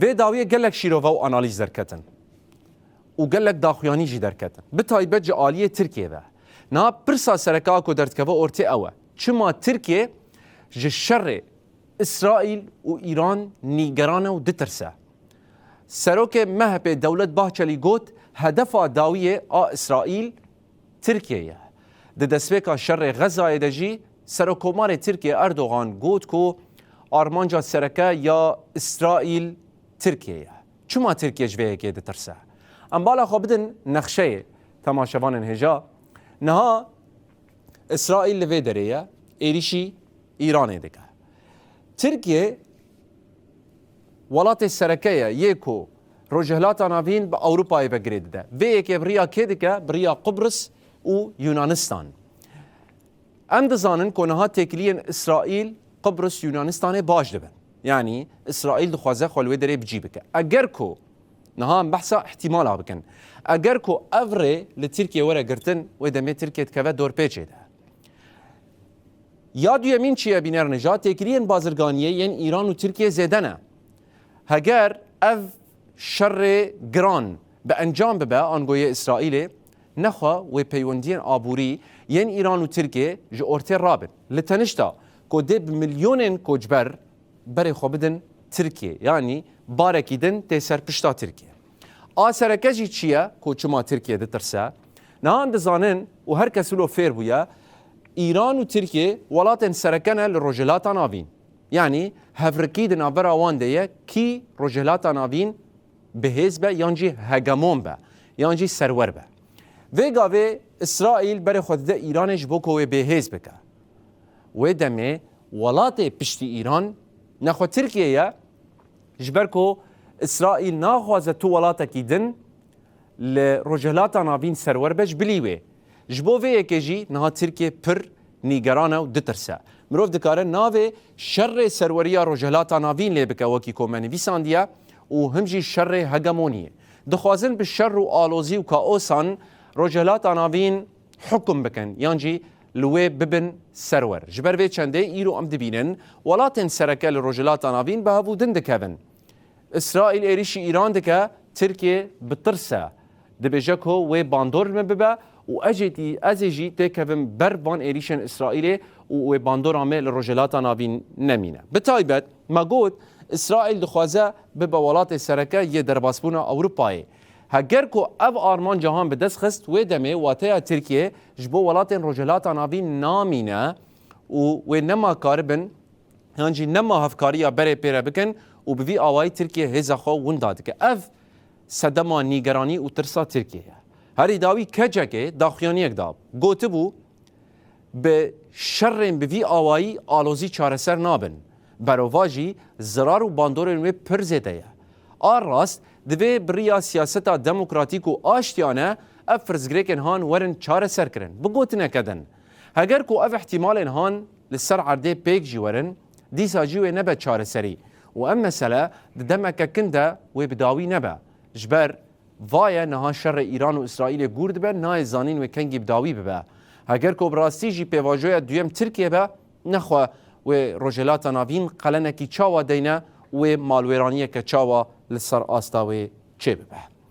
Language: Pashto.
في داویه گلک شیروه و آنالیز درکتن و گلک داخویانی جی درکتن بتایبت جی آلیه ترکیه ده نا پرسا سرکا کو دردکوه ارتی اوه چما ترکیه جی شر اسرائیل و ایران نیگرانه و دترسه سروک مهب دولت باهچلی گوت هدف داویه اسرائیل ترکیه ده دسویکا شر غزه ده جی سروکومار ترکیه اردوغان گوت کو آرمانجا سرکه یا اسرائیل ترکیه چما ترکیه جویه که ده ترسه ام بالا خو بدن نقشه تماشاوان هجا نها اسرائیل لوی دریه ایریشی ایرانه دیگه ترکیه ولات سرکه یکو روجهلات ناوین با اروپای بگرید ده و یکی بریا که دیگه بریا قبرس و یونانستان ام دزانن که نها تکلین اسرائیل قبرس یونانستان باش دبن یعنی اسرائیل دخوازه خلوه داره بجی بکه اگر کو نها بحثا احتمال بکن اگر کو افره لترکیه ورا گرتن و دمه ترکیه تکوه دور پیچه ده یاد یمین چیه بینر نجات تکلین بازرگانیه یعنی ایران و ترکیه زیدنه هگر اف شر گران به انجام ببه آنگوی اسرائیل نخوا و پیوندین آبوری یعنی ایران و ترکیه جو ارتی رابط لتنشتا که دب میلیون کوچبر برای خو بدن ترکیه یعنی بارکی دن تی سرپشتا ترکیه آسرکجی چیه که چما ترکیه ده ترسه نه اندزانن و هر کسولو فیر بویا ایران و ترکیه ولاتن سرکنه لروجلاتا ناوین یعنی هفرکی دن آبرا وانده کی روجلاتا ناوین بهز به یانجی هگمون به یانجی سرور به وگاوه اسرائیل برای خود ده ایرانش بکوه بهز بکه و دمه ولات پشتی ایران نخو ترکیه جبرکو اسرائیل ناخوازه تو ولاتا کی دن لروجهلاتا ناوین سرور بج بلیوه جبوه یکی جی نها ترکیه پر نیگرانه و دترسه مروف دکاره ناوه شر سروریا روجهلاتا ناوین لی بکه وکی کومنی ویساندیه و همجی شر هگمونیه دخوازن به شر و آلوزی و کاوسان روجهلاتا ناوین حکم بکن یانجی لوی ببن سرور جبر وی چنده ایرو ام دبینن ولاتن سرکه لروجلات ناوین به هبو دن دکبن اسرائیل ایریشی ایران دکه ترکیه بترسه دبیجکو و باندور مببه و اجی دکبن بربان ایریشن اسرائیل و باندور عمه لروجلات ناوین نمینه بتایبت مگود اسرائیل دخوازه به ولات سرکه یه درباسبون اروپایی هگر کو اف آرمان جهان به دست خست و دمه واتیا ترکیه جبو ولاتن روجلات ناوین نامینه و نما کاربن هنجی نما هفکاریا بره پیره بکن و بوی آوای ترکیه هزا خو ونداد که اف صدما نیگرانی و ترسا ترکیه هری داوی کجکه داخیانی اکداب گوته بو به شرم بوی آوایی آلوزی چارسر نابن برواجی زرار و باندورن پر زیده راست دوی بریا سیاستا دموکراتیک و آشتیانه اف فرزگریکن هان ورن چاره سر کرن بگوت نکدن هگر کو اف احتمال هان لسر عرده پیک جی ورن دیسا جیوه نبه چاره سری و ام مسئله دمک کنده و بداوی نبه جبر وای نها شر ایران و اسرائیل گورد به نای زانین و کنگی بداوی ببه هگر کو براستی جی پیواجوی دویم ترکیه به نخوا و روجلات ناوین قلنکی چاوا دینه و مالویرانیه که چاوا لسر آستاوی چه ببه